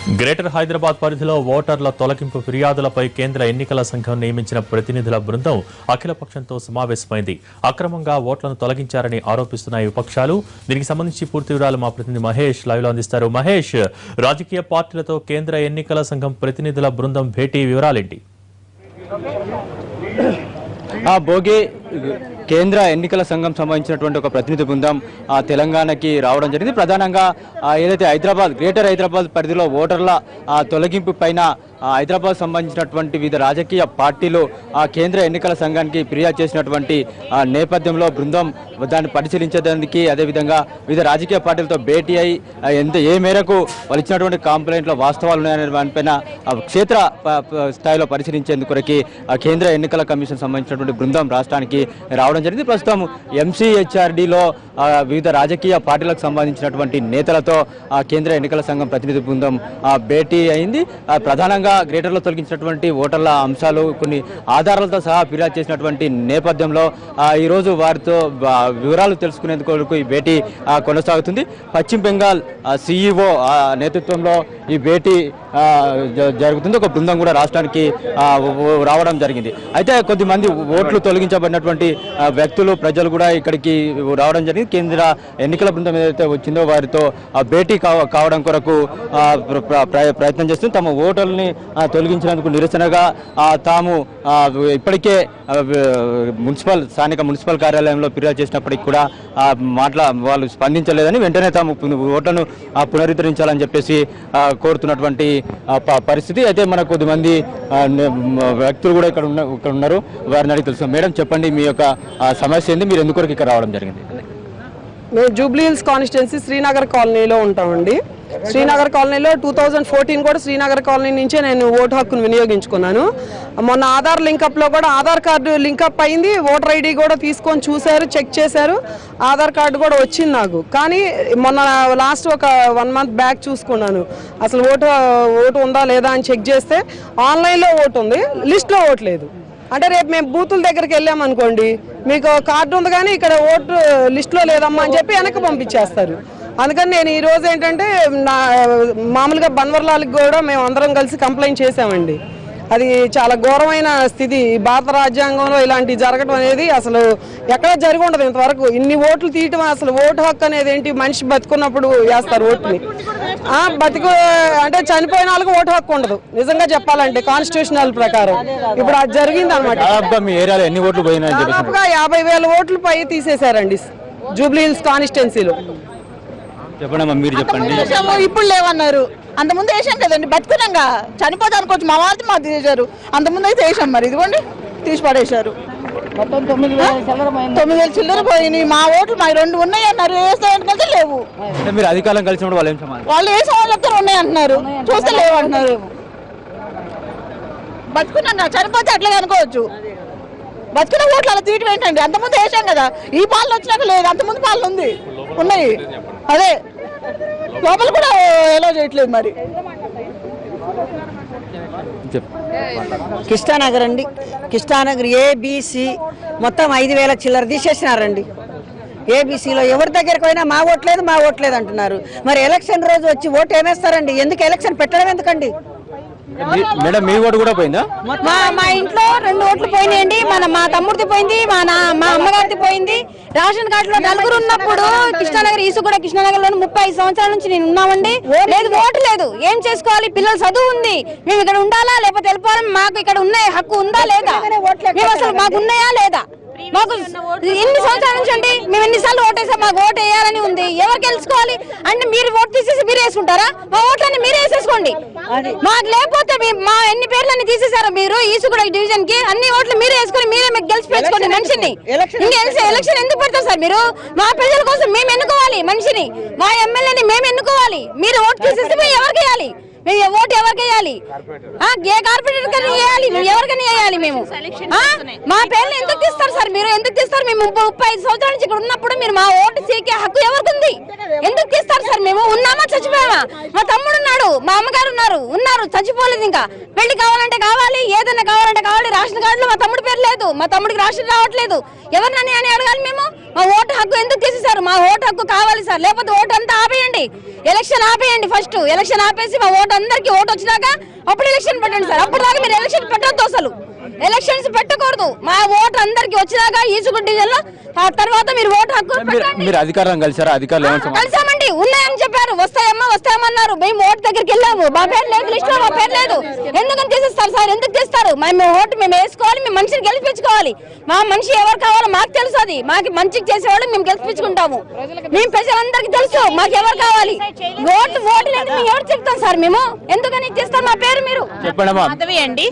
Greater Hyderabad పరిధిలో ఓటర్ల తొలగింపు ఫిర్యాదులపై కేంద్ర ఎన్నికల సంఘం నియమించిన ప్రతినిధుల బృందం అఖిలపక్షంతో సమావేశమైంది. అక్రమంగా ఓట్లను తొలగించారని ఆరోపిస్తున్నాయి విపక్షాలు. దీనికి సంబంధించి పూర్తి వివరాలు మా ప్రతినిధి మహేష్ లైవ్ లో అందిస్తారు. మహేష్, రాజకీయ పార్టీలతో కేంద్ర ఎన్నికల సంఘం ప్రతినిధుల బృందం భేటీ వివరాలేంటి? భోగి కేంద్ర ఎన్నికల సంఘం సంబంధించినటువంటి ఒక ప్రతినిధి బృందం తెలంగాణకి రావడం జరిగింది. ప్రధానంగా ఏదైతే గ్రేటర్ హైదరాబాద్ పరిధిలో ఓటర్ల తొలగింపు పైన హైదరాబాద్ సంబంధించినటువంటి వివిధ రాజకీయ పార్టీలు కేంద్ర ఎన్నికల సంఘానికి ఫిర్యాదు చేసినటువంటి నేపథ్యంలో బృందం దాన్ని పరిశీలించడానికి, అదేవిధంగా వివిధ రాజకీయ పార్టీలతో భేటీ అయి ఏ మేరకు వాళ్ళు ఇచ్చినటువంటి కంప్లైంట్లో వాస్తవాలు ఉన్నాయనే దానిపైన క్షేత్ర స్థాయిలో పరిశీలించేందుకు కేంద్ర ఎన్నికల కమిషన్ సంబంధించినటువంటి బృందం రాష్ట్రానికి రావడం జరిగింది. ప్రస్తుతం ఎంసీహెచ్ఆర్డీలో వివిధ రాజకీయ పార్టీలకు సంబంధించినటువంటి నేతలతో కేంద్ర ఎన్నికల సంఘం ప్రతినిధి బృందం భేటీ అయింది. ప్రధానంగా గ్రేటర్లో తొలగించినటువంటి ఓటర్ల అంశాలు కొన్ని ఆధారాలతో సహా ఫిర్యాదు చేసినటువంటి నేపథ్యంలో ఈరోజు వారితో వివరాలు తెలుసుకునేందుకు ఈ భేటీ కొనసాగుతుంది. పశ్చిమ బెంగాల్ సిఈఓ నేతృత్వంలో ఈ భేటీ జరుగుతుంది. ఒక బృందం కూడా రాష్ట్రానికి రావడం జరిగింది. అయితే కొద్దిమంది ఓట్లు తొలగించబడినటువంటి వ్యక్తులు, ప్రజలు కూడా ఇక్కడికి రావడం జరిగింది. కేంద్ర ఎన్నికల బృందం ఏదైతే వచ్చిందో వారితో భేటీ కావడం కొరకు ప్రయత్నం చేస్తుంది. తమ ఓటర్లని తొలగించినందుకు నిరసనగా తాము ఇప్పటికే స్థానిక మున్సిపల్ కార్యాలయంలో ఫిర్యాదు చేసినప్పటికీ కూడా వాళ్ళు స్పందించలేదని, వెంటనే తాము ఓట్లను పునరుద్ధరించాలని చెప్పేసి కోరుతున్నటువంటి పరిస్థితి. అయితే మనకు కొద్దిమంది వ్యక్తులు కూడా ఇక్కడ ఉన్నారు. వారిని అడిగి తెలుసు. మేడం, చెప్పండి, మీ యొక్క సమస్య ఏంది? మీరు ఎందుకు ఇక్కడ రావడం జరిగింది? మేము జూబ్లీ హిల్స్ కాన్స్టిట్యున్సీ శ్రీనగర్ కాలనీలో ఉంటామండి. శ్రీనగర్ కాలనీలో 2014 కూడా శ్రీనగర్ కాలనీ నుంచే నేను ఓటు హక్కును వినియోగించుకున్నాను. మొన్న ఆధార్ లింకప్లో కూడా ఆధార్ కార్డు లింకప్ అయింది. ఓటర్ ఐడి కూడా తీసుకొని చూశారు, చెక్ చేశారు. ఆధార్ కార్డు కూడా వచ్చింది నాకు. కానీ మొన్న లాస్ట్ ఒక 1 మంత్ బ్యాక్ చూసుకున్నాను. అసలు ఓటు ఉందా లేదా అని చెక్ చేస్తే ఆన్లైన్లో ఓటు ఉంది, లిస్ట్లో ఓటు లేదు. అంటే రేపు మేము బూతుల దగ్గరికి వెళ్ళామనుకోండి, మీకు కార్డు ఉంది కానీ ఇక్కడ ఓటు లిస్టులో లేదమ్మా అని చెప్పి వెనక్కి పంపించేస్తారు. అందుకని నేను ఈరోజు ఏంటంటే మామూలుగా బన్వర్లాల్కి కూడా మేము అందరం కలిసి కంప్లైంట్ చేసామండి. అది చాలా ఘోరమైన స్థితి. భారత రాజ్యాంగంలో ఇలాంటి జరగడం అనేది అసలు ఎక్కడ జరిగి ఉండదు ఇంతవరకు. ఇన్ని ఓట్లు తీయటం, అసలు ఓటు హక్కు అనేది ఏంటి? మనిషి బతుకున్నప్పుడు వేస్తారు ఓటుని. అంటే చనిపోయిన వాళ్ళకి ఓటు హక్కు ఉండదు నిజంగా చెప్పాలంటే కాన్స్టిట్యూషనల్ ప్రకారం. ఇప్పుడు అది జరిగింది అనమాట. దాదాపుగా 50,000 ఓట్లు పై తీసేశారండి జూబ్లీ హిల్స్ కాన్స్టిట్యున్సీలో. మీరు చెప్పండి. ఇప్పుడు లేవన్నారు, అంతకుముందు వేసాం కదండి. బతుకున్నాగా చనిపోతా అనుకోవచ్చు. మా వాళ్ళతో మాకు తీసేశారు. అంతకుముందు అయితే వేసాం, మరి ఇదిగోండి తీసి పడేశారు. 9,000 చిల్లర పోయినాయి. మా ఓట్లు మా 2 ఉన్నాయి అన్నారు, వేస్తాయంటే లేవు. మీరు అధికారం కలిసినప్పుడు వాళ్ళు వేసే వాళ్ళతో ఉన్నాయి అంటున్నారు, చూస్తే లేవు అంటున్నారు. బతుకున్నాగా చనిపోతే అట్లాగే అనుకోవచ్చు. బతుకున్న ఓట్లు అలా తీయటం ఏంటండి? అంతకుముందు వేసాం కదా. ఈ పాలన వచ్చినాక లేదు, అంతకుముందు పాలన ఉన్నాయి. అదే లోపల కూడా ఎలా చేయట్లేదు మరి. కృష్ణానగర్ అండి, కృష్ణానగర్ ఏబిసి మొత్తం 5,000 చిల్లర తీసేసినారండి. ఏబీసీలో ఎవరి దగ్గరకు పోయినా మా ఓట్లేదు అంటున్నారు. మరి ఎలక్షన్ రోజు వచ్చి ఓటు ఏమేస్తారండి? ఎందుకు ఎలక్షన్ పెట్టడం ఎందుకండి? మేడం, మీ ఓటు కూడా పోయిందా? మా ఇంట్లో 2 ఓట్లు పోయినాయండి. మా తమ్ముడిది పోయింది, మా అమ్మగారిది పోయింది. రేషన్ కార్డులో 4 ఉన్నప్పుడు కృష్ణానగర్ లో 35 సంవత్సరాల నుంచి నేను ఉన్నామండి. లేదు, ఓటు లేదు. ఏం చేసుకోవాలి? పిల్లలు చదువు ఉంది. మేము ఇక్కడ ఉండాలా లేకపోతే వెళ్ళిపోవాలి? మాకు ఇక్కడ ఉన్న హక్కు ఉందా లేదా? మేము అసలు మాకు ఉన్నాయా లేదా? మాకు ఎన్ని సంవత్సరాల నుంచి అండి మేము ఎన్నిసార్లు ఓటేసాం? మాకు ఓటు వేయాలని ఉంది. ఎవరు గెలుచుకోవాలి అంటే మీరు ఓటు తీసేసి మీరు వేసుకుంటారా? మా ఓట్లన్నీ మీరే వేసేసుకోండి. మాకు లేకపోతే మా ఎన్ని పేర్లన్నీ తీసేసారు మీరు ఈసుగూడ డివిజన్ కి. అన్ని ఓట్లు మీరే వేసుకొని మీరే మీకు గెలిచిపెట్టుకోండి మనిషిని. ఎలక్షన్ ఎందుకు పెడతారు సార్ మీరు? మా ప్రజల కోసం మేము ఎన్నుకోవాలి మనిషిని, మా ఎమ్మెల్యేని మేము ఎన్నుకోవాలి. మీరు ఓటు తీసేసి మేము ఎవరికి వేయాలి? మేము ఓటు ఎవరికి వేయాలి? ఏ కార్పొరేటర్ కన్నా వేయాలి? మేము ఎవరికైనా వేయాలి? మేము మా పేర్లు ఎందుకు తీస్తారు సార్ మీరు? ఎందుకు తీస్తారు? మేము 35 సంవత్సరాల నుంచి ఇక్కడ ఉన్నప్పుడు మీరు మా ఓటు సీకే హక్కు ఎవరికి ఉంది? ఎందుకు తీస్తారు సార్? మేము ఉన్నామా చచ్చిపోయామా? మా తమ్ముడు ఉన్నాడు, మా అమ్మగారు ఉన్నారు, చచ్చిపోలేదు. ఇంకా పెళ్లి కావాలంటే కావాలి, ఏదైనా కావాలంటే కావాలి. రేషన్ కార్డులో మా తమ్ముడి పేరు లేదు, మా తమ్ముడికి రేషన్ రావట్లేదు. ఎవరినని అని అడగాలి మేము? మా ఓటు హక్కు ఎందుకు తీసేశారు? మా ఓటు హక్కు కావాలి సార్. లేకపోతే ఓటు అంతా ఆపేయండి, ఎలక్షన్ ఆపేయండి. ఫస్ట్ ఎలక్షన్ ఆపేసి మా ఓటు ఓటు అందరికి ఓటు వచ్చినాక అప్పుడు ఎలక్షన్ పెట్టండి సార్. అప్పుడు దాకా మీరు ఎలక్షన్ పెట్టద్దు, అసలు ఎలక్షన్స్ పెట్టకూడదు. మా ఓటు అందరికి వచ్చినాక ఈసుగుడ్ డివిజన్ లో ఆ తర్వాత మీరు ఓటు హక్కు పెట్టండి. మీరు అధికారులను కలిసారా? అధికారులు ఏమన్నా కలిసామండి, ఉన్నాయని చెప్పారు, వస్తాయమ్మన్నారు. మేము ఓటు దగ్గరికి వెళ్ళాము, మా పేరు లేదు లిస్ట్ లో, మా పేరు లేదు. ఎందుకని తీసేస్తారు సార్? ఎందుకు తీస్తారు? మేము ఓటు మేము వేసుకోవాలి, మేము మనిషిని గెలిపించుకోవాలి. మా మనిషి ఎవరు కావాలో మాకు తెలుసు, అది మాకు మంచిగా చేసేవాళ్ళు మేము గెలిపించుకుంటాము. మేము ప్రజలందరికీ తెలుసు మాకు ఎవరు కావాలి. ఓటు లేదు మేము ఎవరు చెప్తాం సార్? మేము ఎందుకని చేస్తారు మా పేరు? మీరు చెప్పండి. మాధవి అండి,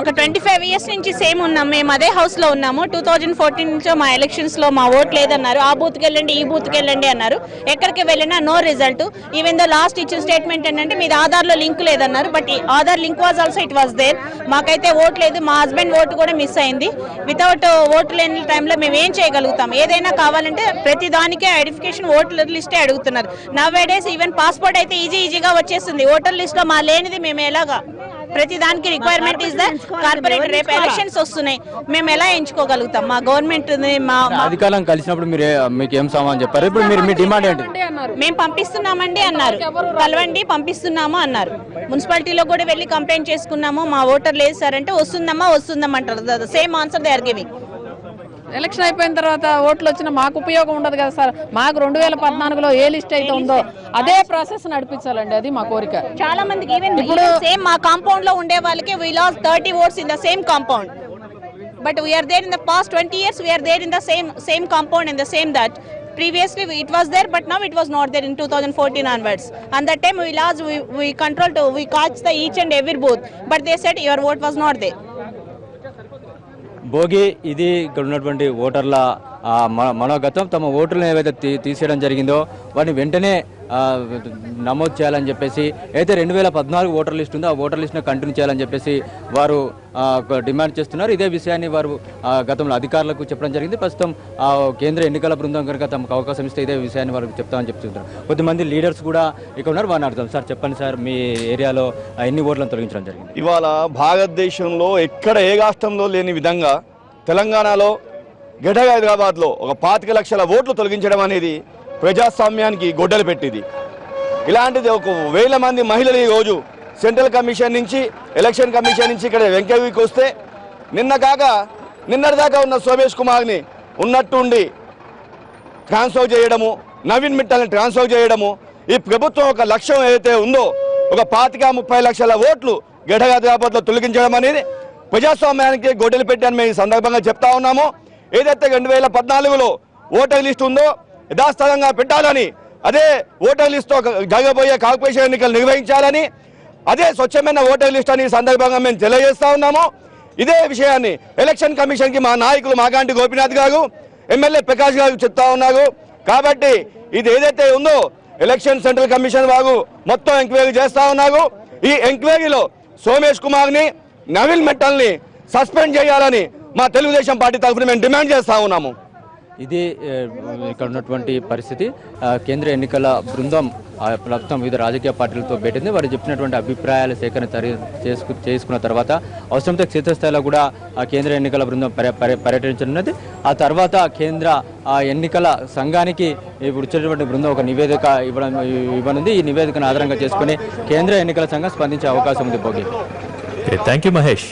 ఒక 25 ఇయర్స్ నుంచి సేమ్ ఉన్నాం. మేము అదే హౌస్ లో ఉన్నాము. 2014 నుంచి మా ఎలక్షన్స్ లో మా ఓట్ లేదన్నారు. ఆ బూత్కి వెళ్ళండి, ఈ బూత్కి వెళ్ళండి అన్నారు. ఎక్కడికి వెళ్ళినా no result. Even the last ఇచ్చిన స్టేట్మెంట్ ఏంటంటే మీది ఆధార్ లో లింక్ లేదన్నారు. But Aadhaar link was also it was there. మాకైతే ఓట్ లేదు, మా హస్బెండ్ ఓటు కూడా మిస్ అయింది. వితౌట్ ఓటు లేని టైంలో మేము ఏం చేయగలుగుతాం? ఏదైనా కావాలంటే ప్రతి దానికే ఐడెంటిఫికేషన్ ఓటర్ లిస్టే అడుగుతున్నారు. నవ్ డేస్ ఈవెన్ పాస్పోర్ట్ అయితే ఈజీగా వచ్చేస్తుంది. ఓటర్ లిస్ట్ లో మా లేనిది మేము ఎలాగా? ప్రతి దానికి రిక్వైర్మెంట్ ఇస్ ద కార్పొరేట్. రేపు ఎలక్షన్స్ వస్తున్నాయి, మేము ఎలా ఎంచుకోగలుగుతాం? మా గవర్నమెంట్ అధికారులను కలిసినప్పుడు మీరు మీకు ఏం సమాధానం చెప్పారు? ఇప్పుడు మీరు మీ డిమాండ్ ఏంటి? మేము పంపిస్తున్నామండి అన్నారు. కలవండి, పంపిస్తున్నాము అన్నారు. మున్సిపాలిటీలో కూడా వెళ్ళి కంప్లైంట్ చేసుకున్నాము. మా ఓటర్ లేదు సార్ అంటే వస్తుందమ్మా అంటారు. Same answer they are giving. Election అయిపోయిన తర్వాత ఓట్లు వచ్చినా మాకు ఉపయోగం ఉండదు కదా సార్. మాకు 2014లో ఏ లిస్ట్ అయితే ఉందో అదే ప్రాసెస్ నడిపించాలండి, అది మా కోరిక. చాలా మందికి ఇప్పుడు సేమ్ మా కాంపౌండ్ లో ఉండే వాళ్ళకి we lost 30 votes in the same compound, but we are there in the past 20 years. We are there in the same compound, in the same that previously it was there, but now it was not there in 2014 onwards. And that time we lost, we catch the each and every booth, but they said your vote was not there. Bhogi ఇది ఇక్కడ ఉన్నటువంటి ఓటర్ల మనోగతం. తమ ఓటులను ఏవైతే తీసేయడం జరిగిందో వాటిని వెంటనే నమోదు చేయాలని చెప్పేసి, అయితే 2014 ఓటర్ లిస్ట్ ఉందో ఆ ఓటర్ లిస్ట్ను కంటిన్యూ చేయాలని చెప్పేసి వారు డిమాండ్ చేస్తున్నారు. ఇదే విషయాన్ని వారు గతంలో అధికారులకు చెప్పడం జరిగింది. ప్రస్తుతం కేంద్ర ఎన్నికల బృందం కనుక తమకు అవకాశం ఇస్తే ఇదే విషయాన్ని వారికి చెప్తామని చెప్తున్నారు. కొద్దిమంది లీడర్స్ కూడా ఇక్కడ ఉన్నారు, వారిని అర్థం. సార్ చెప్పండి సార్, మీ ఏరియాలో ఎన్ని ఓట్లను తొలగించడం జరిగింది? ఇవాళ భారతదేశంలో ఎక్కడ ఏ రాష్ట్రంలో లేని విధంగా తెలంగాణలో గడ్డ హైదరాబాద్లో ఒక 25 లక్షల ఓట్లు తొలగించడం అనేది ప్రజాస్వామ్యానికి గొడ్డలు పెట్టింది. ఇలాంటిది ఒక 1000 మంది మహిళలు ఈరోజు సెంట్రల్ కమిషన్ నుంచి, ఎలక్షన్ కమిషన్ నుంచి ఇక్కడ వెంకయ్యకి వస్తే నిన్నటిదాకా ఉన్న సోమేష్ కుమార్ని ఉన్నట్టుండి ట్రాన్స్ఫర్ చేయడము, నవీన్ మిట్టల్ని ట్రాన్స్ఫర్ చేయడము, ఈ ప్రభుత్వం ఒక లక్ష్యం ఏదైతే ఉందో ఒక 25-30 లక్షల ఓట్లు గడ్డ హైదరాబాద్లో తొలగించడం అనేది ప్రజాస్వామ్యానికి గొడ్డలు పెట్టాను మేము ఈ సందర్భంగా చెప్తా ఉన్నాము. ఏదైతే 2014లో ఓటర్ లిస్ట్ ఉందో యథాస్థలంగా పెట్టాలని, అదే ఓటర్ లిస్టు జరగబోయే కార్పొరేషన్ ఎన్నికలు నిర్వహించాలని, అదే స్వచ్ఛమైన ఓటర్ లిస్ట్ అని సందర్భంగా మేము తెలియజేస్తా ఉన్నాము. ఇదే విషయాన్ని ఎలక్షన్ కమిషన్కి మా నాయకులు మాగాంటి గోపీనాథ్ గారు, ఎమ్మెల్యే ప్రకాష్ గారు చెప్తా ఉన్నారు. కాబట్టి ఇది ఏదైతే ఉందో ఎలక్షన్ సెంట్రల్ కమిషన్ వారు మొత్తం ఎంక్వైరీ చేస్తా ఉన్నారు. ఈ ఎంక్వైరీలో సోమేష్ కుమార్ని, నవీన్ మిట్టల్ని సస్పెండ్ చేయాలని మా తెలుగుదేశం పార్టీ తరఫున మేము డిమాండ్ చేస్తా ఉన్నాము. ఇది ఇక్కడ ఉన్నటువంటి పరిస్థితి. కేంద్ర ఎన్నికల బృందం ప్రస్తుతం వివిధ రాజకీయ పార్టీలతో భేటింది. వారు చెప్పినటువంటి అభిప్రాయాల సేకరణ చేసుకున్న తర్వాత అవసరమైతే క్షేత్రస్థాయిలో కూడా కేంద్ర ఎన్నికల బృందం పర్యటించనున్నది. ఆ తర్వాత కేంద్ర ఎన్నికల సంఘానికి ఇప్పుడు వచ్చేటువంటి బృందం ఒక నివేదిక ఇవ్వనుంది. ఈ నివేదికను ఆధారంగా చేసుకుని కేంద్ర ఎన్నికల సంఘం స్పందించే అవకాశం ఉంది. Bhogi, thank you Mahesh.